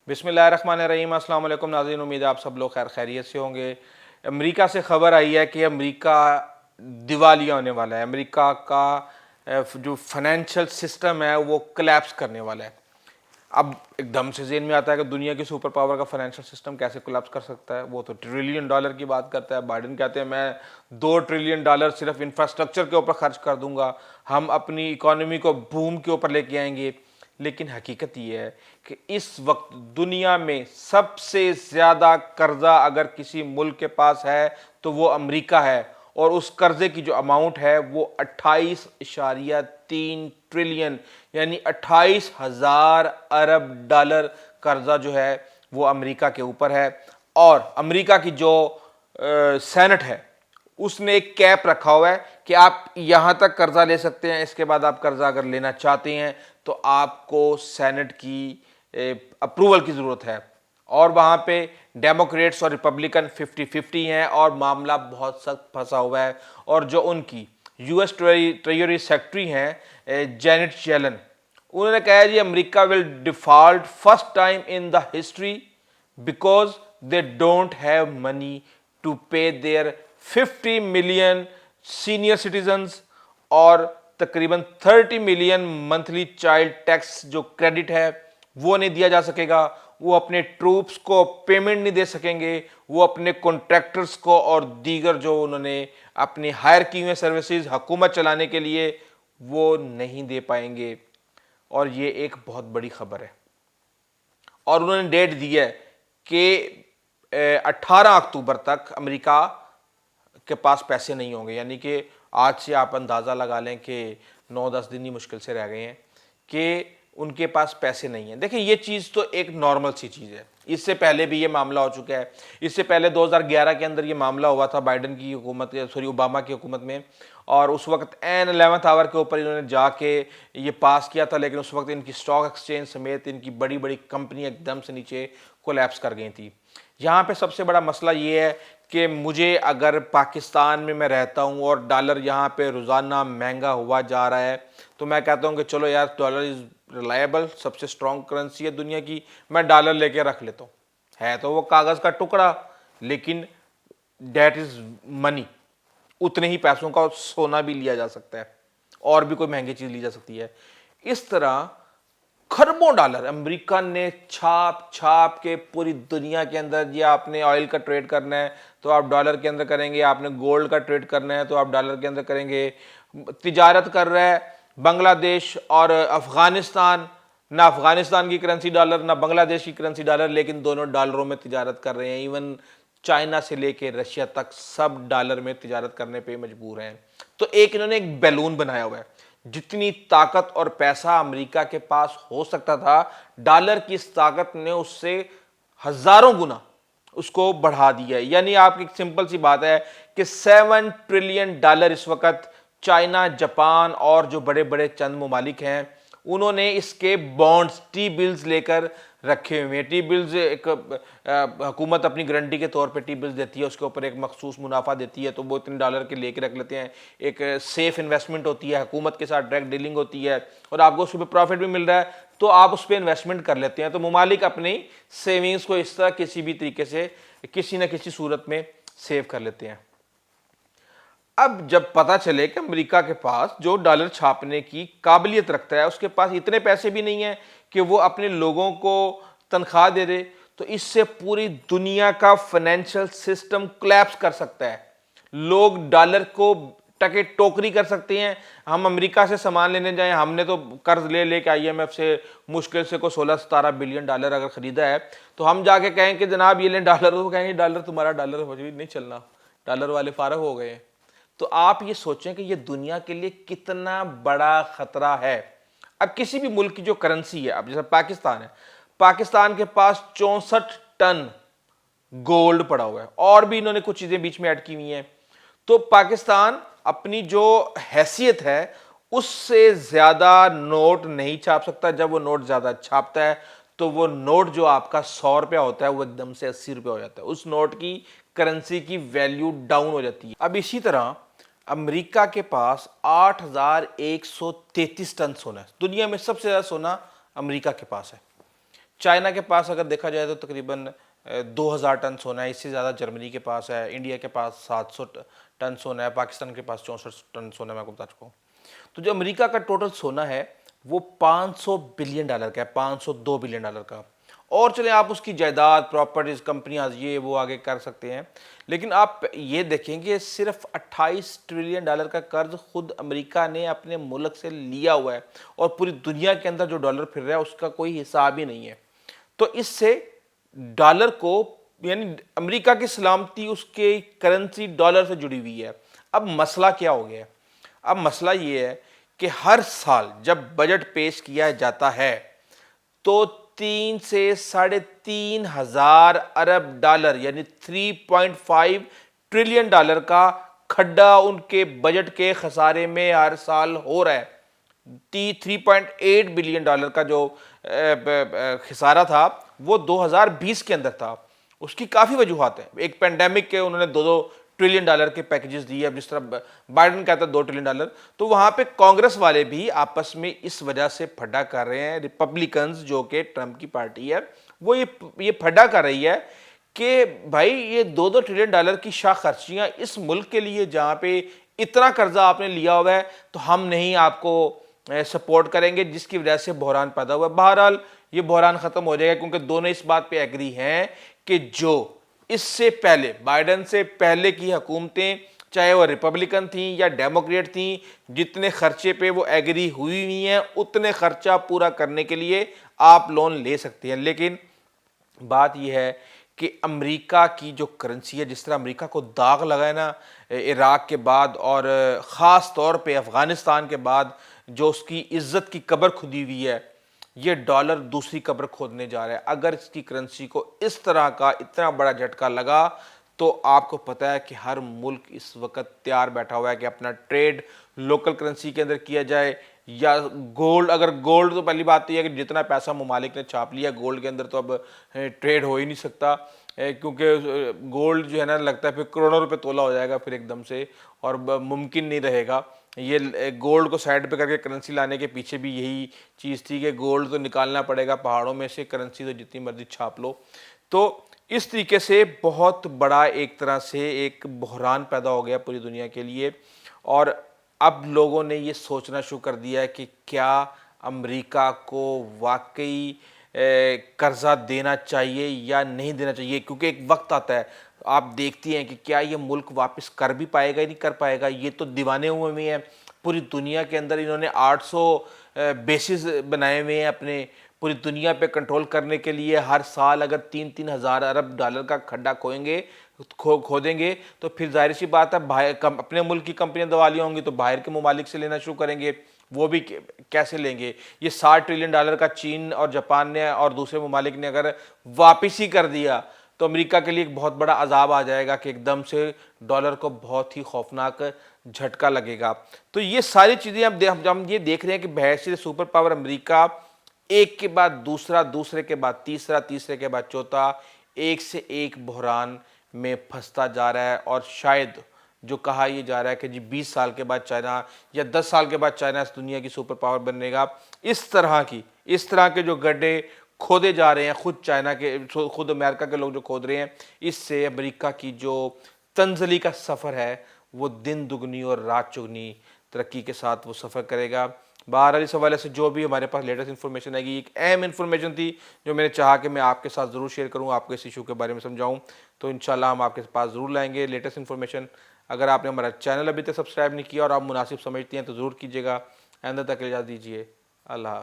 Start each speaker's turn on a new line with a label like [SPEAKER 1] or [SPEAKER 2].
[SPEAKER 1] بسم اللہ الرحمن الرحیم۔ السلام علیکم ناظرین، امید ہے آپ سب لوگ خیر خیریت سے ہوں گے۔ امریکہ سے خبر آئی ہے کہ امریکہ دیوالیہ ہونے والا ہے۔ امریکہ کا جو فائنینشیل سسٹم ہے وہ کلیپس کرنے والا ہے۔ اب ایک دم سے ذہن میں آتا ہے کہ دنیا کی سپر پاور کا فائنینشیل سسٹم کیسے کولیپس کر سکتا ہے؟ وہ تو ٹریلین ڈالر کی بات کرتا ہے۔ بائیڈن کہتے ہیں میں $2 ٹریلین صرف انفراسٹرکچر کے اوپر خرچ کر دوں گا، ہم اپنی اکانومی کو بوم کے اوپر لے کے آئیں گے۔ لیکن حقیقت یہ ہے کہ اس وقت دنیا میں سب سے زیادہ قرضہ اگر کسی ملک کے پاس ہے تو وہ امریکہ ہے، اور اس قرضے کی جو اماؤنٹ ہے وہ 28.3 ٹریلین یعنی 28,000 ارب ڈالر قرضہ جو ہے وہ امریکہ کے اوپر ہے۔ اور امریکہ کی جو سینٹ ہے اس نے ایک کیپ رکھا ہوا ہے کہ آپ یہاں تک قرضہ لے سکتے ہیں، اس کے بعد آپ قرضہ اگر لینا چاہتے ہیں تو آپ کو سینٹ کی اپروول کی ضرورت ہے۔ اور وہاں پہ ڈیموکریٹس اور ریپبلکن 50-50 ہیں، اور معاملہ بہت سخت پھنسا ہوا ہے۔ اور جو ان کی یو ایس ٹریجری سیکرٹری ہیں جینٹ یلن، انہوں نے کہا جی امریکہ will default first time in the history because they don't have money to pay their 50 million senior citizens اور تقریباً 30 ملین منتھلی چائلڈ ٹیکس جو کریڈٹ ہے وہ نہیں دیا جا سکے گا۔ وہ اپنے ٹروپس کو پیمنٹ نہیں دے سکیں گے، وہ اپنے کنٹریکٹرز کو اور دیگر جو انہوں نے اپنی ہائر کی ہوئے سروسز حکومت چلانے کے لیے وہ نہیں دے پائیں گے۔ اور یہ ایک بہت بڑی خبر ہے، اور انہوں نے ڈیٹ دی ہے کہ 18 اکتوبر تک امریکہ کے پاس پیسے نہیں ہوں گے، یعنی کہ آج سے آپ اندازہ لگا لیں کہ 9-10 دن ہی مشکل سے رہ گئے ہیں کہ ان کے پاس پیسے نہیں ہیں۔ دیکھیں یہ چیز تو ایک نارمل سی چیز ہے، اس سے پہلے بھی یہ معاملہ ہو چکا ہے۔ اس سے پہلے 2011 کے اندر یہ معاملہ ہوا تھا بائیڈن کی حکومت اوباما کی حکومت میں، اور اس وقت این 11th آور کے اوپر انہوں نے جا کے یہ پاس کیا تھا، لیکن اس وقت ان کی اسٹاک ایکسچینج سمیت ان کی بڑی بڑی کمپنیاں ایک دم سے نیچے کولیپس کر گئی تھیں۔ یہاں پہ سب سے بڑا مسئلہ یہ ہے کہ مجھے اگر پاکستان میں رہتا ہوں اور ڈالر یہاں پہ روزانہ مہنگا ہوا جا رہا ہے تو میں کہتا ہوں کہ چلو یار ڈالر از ریلائبل، سب سے اسٹرانگ کرنسی ہے دنیا کی، میں ڈالر لے کے رکھ لیتا ہوں۔ ہے تو وہ کاغذ کا ٹکڑا، لیکن دیٹ از منی، اتنے ہی پیسوں کا سونا بھی لیا جا سکتا ہے اور بھی کوئی مہنگی چیز لی جا سکتی ہے۔ اس طرح کھربوں ڈالر امریکہ نے چھاپ کے پوری دنیا کے اندر، یہ آپ نے آئل کا ٹریڈ کرنا ہے تو آپ ڈالر کے اندر کریں گے، آپ نے گولڈ کا ٹریڈ کرنا ہے تو آپ ڈالر کے اندر کریں گے۔ تجارت کر رہا ہے بنگلہ دیش اور افغانستان، نہ افغانستان کی کرنسی ڈالر نہ بنگلہ دیش کی کرنسی ڈالر، لیکن دونوں ڈالروں میں تجارت کر رہے ہیں۔ ایون چائنا سے لے کے رشیا تک سب ڈالر میں تجارت کرنے پہ مجبور ہیں۔ تو انہوں نے ایک بیلون بنایا ہوا ہے، جتنی طاقت اور پیسہ امریکہ کے پاس ہو سکتا تھا ڈالر کی اس طاقت نے اس سے ہزاروں گنا اس کو بڑھا دیا ہے۔ یعنی آپ کی سمپل سی بات ہے کہ 7 ٹریلین ڈالر اس وقت چائنا، جاپان اور جو بڑے بڑے چند ممالک ہیں انہوں نے اس کے بانڈز، ٹی بلز لے کر رکھے ہوئے ہیں۔ ٹی بلز ایک حکومت اپنی گارنٹی کے طور پہ ٹی بلز دیتی ہے، اس کے اوپر ایک مخصوص منافع دیتی ہے، تو وہ اتنے ڈالر کے لے کے رکھ لیتے ہیں۔ ایک سیف انویسٹمنٹ ہوتی ہے، حکومت کے ساتھ ڈائریکٹ ڈیلنگ ہوتی ہے اور آپ کو اس پہ پروفٹ بھی مل رہا ہے تو آپ اس پہ انویسٹمنٹ کر لیتے ہیں۔ تو ممالک اپنی سیونگز کو اس طرح کسی بھی طریقے سے کسی نہ کسی صورت میں سیو کر لیتے ہیں۔ اب جب پتہ چلے کہ امریکہ کے پاس جو ڈالر چھاپنے کی قابلیت رکھتا ہے اس کے پاس اتنے پیسے بھی نہیں ہیں کہ وہ اپنے لوگوں کو تنخواہ دے دے، تو اس سے پوری دنیا کا فائنینشیل سسٹم کولیپس کر سکتا ہے۔ لوگ ڈالر کو ٹکے ٹوکری کر سکتے ہیں۔ ہم امریکہ سے سامان لینے جائیں، ہم نے تو قرض لے کے IMF سے مشکل سے کو 16-17 بلین ڈالر اگر خریدا ہے، تو ہم جا کے کہیں کہ جناب یہ لیں ڈالر، وہ کہیں گے ڈالر تمہارا ڈالر نہیں چلنا، ڈالر والے فارغ ہو گئے ہیں۔ تو آپ یہ سوچیں کہ یہ دنیا کے لیے کتنا بڑا خطرہ ہے۔ اب کسی بھی ملک کی جو کرنسی ہے، اب جیسے پاکستان ہے، پاکستان کے پاس 64 ٹن گولڈ پڑا ہوا ہے، اور بھی انہوں نے کچھ چیزیں بیچ میں ایڈ کی ہوئی ہیں۔ تو پاکستان اپنی جو حیثیت ہے اس سے زیادہ نوٹ نہیں چھاپ سکتا۔ جب وہ نوٹ زیادہ چھاپتا ہے تو وہ نوٹ جو آپ کا 100 روپیہ ہوتا ہے وہ ایک دم سے 80 روپیہ ہو جاتا ہے، اس نوٹ کی کرنسی کی ویلیو ڈاؤن ہو جاتی ہے۔ اب اسی طرح امریکہ کے پاس 8,133 ٹن سونا ہے، دنیا میں سب سے زیادہ سونا امریکہ کے پاس ہے۔ چائنا کے پاس اگر دیکھا جائے تو تقریباً 2000 ٹن سونا ہے، اس سے زیادہ جرمنی کے پاس ہے، انڈیا کے پاس 700 ٹن سونا ہے، پاکستان کے پاس 64 ٹن سونا ہے، میں آپ کو بتا چکا ہوں. تو جو امریکہ کا ٹوٹل سونا ہے وہ $500 بلین کا ہے، $502 بلین کا. اور چلیں آپ اس کی جائیداد، پراپرٹیز، کمپنیاں یہ وہ آگے کر سکتے ہیں، لیکن آپ یہ دیکھیں کہ صرف $28 ٹریلین کا قرض خود امریکہ نے اپنے ملک سے لیا ہوا ہے، اور پوری دنیا کے اندر جو ڈالر پھر رہا ہے اس کا کوئی حساب ہی نہیں ہے. تو اس سے ڈالر کو، یعنی امریکہ کی سلامتی اس کے کرنسی ڈالر سے جڑی ہوئی ہے. اب مسئلہ کیا ہو گیا ہے؟ اب مسئلہ یہ ہے کہ ہر سال جب بجٹ پیش کیا جاتا ہے تو 3 سے $3,500 یعنی $3.5 ٹریلین کا کھڈا ان کے بجٹ کے خسارے میں ہر سال ہو رہا ہے. $3.8 بلین کا جو خسارہ تھا وہ 2020 کے اندر تھا. اس کی کافی وجوہات ہیں. ایک پینڈیمک کے انہوں نے $2 ٹریلین کے پیکیجز دیے، اب جس طرح بائیڈن کہتا ہے $2 ٹریلین، تو وہاں پہ کانگریس والے بھی آپس میں اس وجہ سے پھڈا کر رہے ہیں. ریپبلکنز جو کہ ٹرمپ کی پارٹی ہے وہ یہ پھڈا کر رہی ہے کہ بھائی یہ $2 ٹریلین کی شاہ خرچیاں اس ملک کے لیے جہاں پہ اتنا قرضہ آپ نے لیا ہوا ہے تو ہم نہیں آپ کو سپورٹ کریں گے، جس کی وجہ سے بحران پیدا ہوا ہے. بہرحال یہ بحران ختم ہو جائے گا کیونکہ دونوں اس بات پہ ایگری ہیں کہ جو اس سے پہلے بائیڈن سے پہلے کی حکومتیں چاہے وہ ریپبلکن تھیں یا ڈیموکریٹ تھیں، جتنے خرچے پہ وہ ایگری ہوئی ہوئی ہیں اتنے خرچہ پورا کرنے کے لیے آپ لون لے سکتے ہیں. لیکن بات یہ ہے کہ امریکہ کی جو کرنسی ہے، جس طرح امریکہ کو داغ لگا ہے نا عراق کے بعد، اور خاص طور پہ افغانستان کے بعد جو اس کی عزت کی قبر کھدی ہوئی ہے، یہ ڈالر دوسری قبر کھودنے جا رہا ہے. اگر اس کی کرنسی کو اس طرح کا اتنا بڑا جھٹکا لگا تو آپ کو پتہ ہے کہ ہر ملک اس وقت تیار بیٹھا ہوا ہے کہ اپنا ٹریڈ لوکل کرنسی کے اندر کیا جائے، یا گولڈ. اگر گولڈ تو پہلی بات تو یہ ہے کہ جتنا پیسہ ممالک نے چھاپ لیا گولڈ کے اندر تو اب ٹریڈ ہو ہی نہیں سکتا، کیونکہ گولڈ جو ہے نا لگتا ہے پھر کروڑوں روپے تولا ہو جائے گا پھر ایک دم سے، اور ممکن نہیں رہے گا. یہ گولڈ کو سائڈ پہ کر کے کرنسی لانے کے پیچھے بھی یہی چیز تھی کہ گولڈ تو نکالنا پڑے گا پہاڑوں میں سے، کرنسی تو جتنی مرضی چھاپ لو. تو اس طریقے سے بہت بڑا ایک طرح سے ایک بحران پیدا ہو گیا پوری دنیا کے لیے. اور اب لوگوں نے یہ سوچنا شروع کر دیا ہے کہ کیا امریکہ کو واقعی قرضہ دینا چاہیے یا نہیں دینا چاہیے، کیونکہ ایک وقت آتا ہے آپ دیکھتی ہیں کہ کیا یہ ملک واپس کر بھی پائے گا یا نہیں کر پائے گا. یہ تو دیوانے ہوئے ہیں پوری دنیا کے اندر، انہوں نے 800 بیسز بنائے ہوئے ہیں اپنے پوری دنیا پہ کنٹرول کرنے کے لیے. ہر سال اگر $3,000 کا کھڈا کھودیں گے تو پھر ظاہر سی بات ہے اپنے ملک کی کمپنیاں دیوالیہ ہوں گی تو باہر کے ممالک سے لینا شروع کریں گے. وہ بھی کیسے لیں گے؟ یہ $60 ٹریلین کا چین اور جاپان نے اور دوسرے ممالک نے اگر واپس ہی کر دیا تو امریکہ کے لیے ایک بہت بڑا عذاب آ جائے گا کہ ایک دم سے ڈالر کو بہت ہی خوفناک جھٹکا لگے گا. تو یہ ساری چیزیں ہم یہ دیکھ رہے ہیں کہ بحیثیت سپر پاور امریکہ ایک کے بعد دوسرا، دوسرے کے بعد تیسرا، تیسرے کے بعد چوتھا، ایک سے ایک بحران میں پھنستا جا رہا ہے. اور شاید جو کہا یہ جا رہا ہے کہ جی 20 سال کے بعد چائنا یا 10 سال کے بعد چائنا اس دنیا کی سپر پاور بننے گا، اس طرح کے جو گڈھے کھودے جا رہے ہیں خود امریکہ کے لوگ جو کھود رہے ہیں، اس سے امریکہ کی جو تنزلی کا سفر ہے وہ دن دگنی اور رات چگنی ترقی کے ساتھ وہ سفر کرے گا. بہرحال اس حوالے سے جو بھی ہمارے پاس لیٹسٹ انفارمیشن آئے گی، ایک اہم انفارمیشن تھی جو میں نے چاہا کہ میں آپ کے ساتھ ضرور شیئر کروں، آپ کو اس ایشو کے بارے میں سمجھاؤں، تو انشاءاللہ ہم آپ کے پاس ضرور لائیں گے لیٹسٹ انفارمیشن. اگر آپ نے ہمارا چینل ابھی تک سبسکرائب نہیں کیا اور آپ مناسب سمجھتی ہیں تو ضرور کیجیے گا. آئندہ تک اجازت دیجیے. اللہ حافظ.